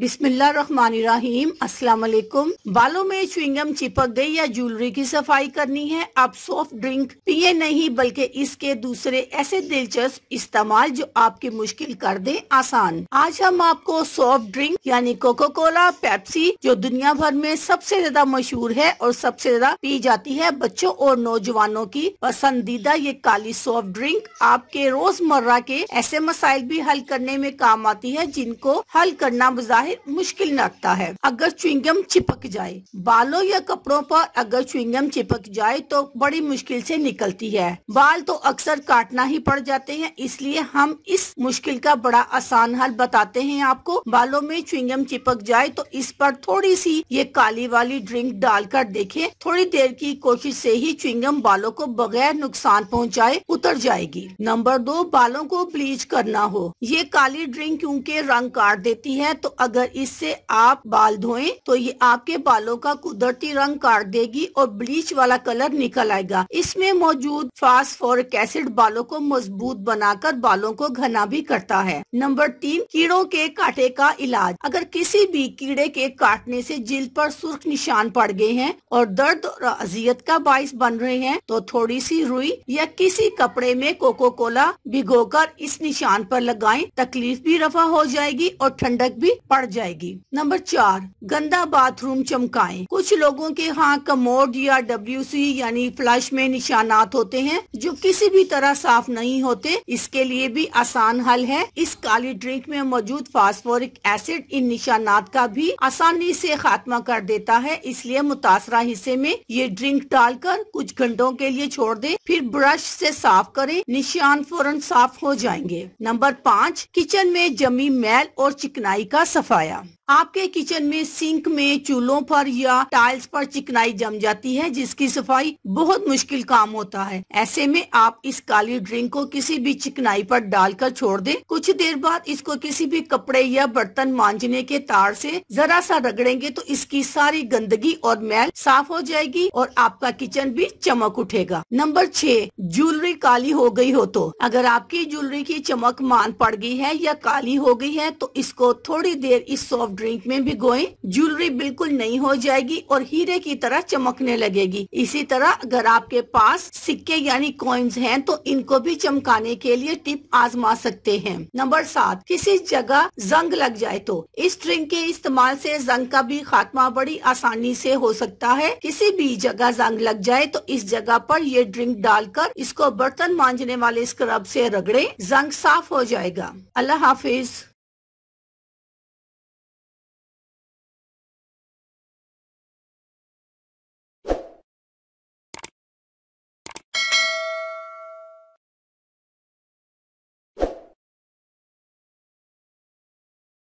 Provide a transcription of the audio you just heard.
बिस्मिल्लाहिर्रहमानिर्रहीम। अस्सलाम वालेकुम। बालों में च्युइंगम चिपक गई या ज्वेलरी की सफाई करनी है? आप सॉफ्ट ड्रिंक पिए नहीं बल्कि इसके दूसरे ऐसे दिलचस्प इस्तेमाल जो आपकी मुश्किल कर दे आसान। आज हम आपको सॉफ्ट ड्रिंक यानी कोको कोला, पेप्सी जो दुनिया भर में सबसे ज्यादा मशहूर है और सबसे ज्यादा पी जाती है बच्चों और नौजवानों की पसंदीदा ये काली सॉफ्ट ड्रिंक आपके रोजमर्रा के ऐसे मसाइल भी हल करने में काम आती है जिनको हल करना बजाहिर मुश्किल लगता है। अगर च्युइंगम चिपक जाए बालों या कपड़ों पर, अगर च्युइंगम चिपक जाए तो बड़ी मुश्किल से निकलती है। बाल तो अक्सर काटना ही पड़ जाते हैं, इसलिए हम इस मुश्किल का बड़ा आसान हल बताते हैं आपको। बालों में च्युइंगम चिपक जाए तो इस पर थोड़ी सी ये काली वाली ड्रिंक डालकर देखें। थोड़ी देर की कोशिश से ही च्युइंगम बालों को बगैर नुकसान पहुंचाए उतर जाएगी। नंबर 2, बालों को ब्लीच करना हो। ये काली ड्रिंक क्योंकि रंग काट देती है, तो अगर इससे आप बाल धोएं तो ये आपके बालों का कुदरती रंग काट देगी और ब्लीच वाला कलर निकल आएगा। इसमें मौजूद फास्फोरिक एसिड बालों को मजबूत बनाकर बालों को घना भी करता है। नंबर 3, कीड़ों के कांटे का इलाज। अगर किसी भी कीड़े के काटने से जिल्द पर सुर्ख निशान पड़ गए हैं और दर्द और अजियत का बाइस बन रहे हैं, तो थोड़ी सी रुई या किसी कपड़े में कोको कोला भिगोकर इस निशान पर लगाएं। तकलीफ भी रफा हो जाएगी और ठंडक भी पड़ जाएगी। नंबर 4, गंदा बाथरूम चमकाएं। कुछ लोगों के यहाँ कमोड या WC यानी फ्लश में निशानात होते हैं जो किसी भी तरह साफ नहीं होते। इसके लिए भी आसान हल है। इस काली ड्रिंक में मौजूद फास्फोरिक एसिड इन निशानात का भी आसानी से खात्मा कर देता है, इसलिए मुतासरा हिस्से में ये ड्रिंक डालकर कुछ घंटों के लिए छोड़ दे, फिर ब्रश से साफ करें। निशान फौरन साफ हो जाएंगे। नंबर 5, किचन में जमी मैल और चिकनाई का सफाया। आपके किचन में सिंक में, चूल्हों पर या टाइल्स पर चिकनाई जम जाती है जिसकी सफाई बहुत मुश्किल काम होता है। ऐसे में आप इस काली ड्रिंक को किसी भी चिकनाई पर डालकर छोड़ दें। कुछ देर बाद इसको किसी भी कपड़े या बर्तन मांजने के तार से जरा सा रगड़ेंगे तो इसकी सारी गंदगी और मैल साफ हो जाएगी और आपका किचन भी चमक उठेगा। नंबर 6, ज्वेलरी काली हो गई हो तो। अगर आपकी ज्वेलरी की चमक मान पड़ गई है या काली हो गई है तो इसको थोड़ी देर इस सॉफ्ट ड्रिंक में भिगोएं। ज्वेलरी बिल्कुल नई हो जाएगी और हीरे की तरह चमकने लगेगी। इसी तरह अगर आपके पास सिक्के यानी कॉइन्स हैं तो इनको भी चमकाने के लिए टिप आजमा सकते हैं। नंबर 7, किसी जगह जंग लग जाए तो। इस ड्रिंक के इस्तेमाल से जंग का भी खात्मा बड़ी आसानी से हो सकता है। किसी भी जगह जंग लग जाए तो इस जगह पर ये ड्रिंक डालकर इसको बर्तन मांजने वाले स्क्रब से रगड़े, जंग साफ हो जाएगा। अल्लाह हाफिज।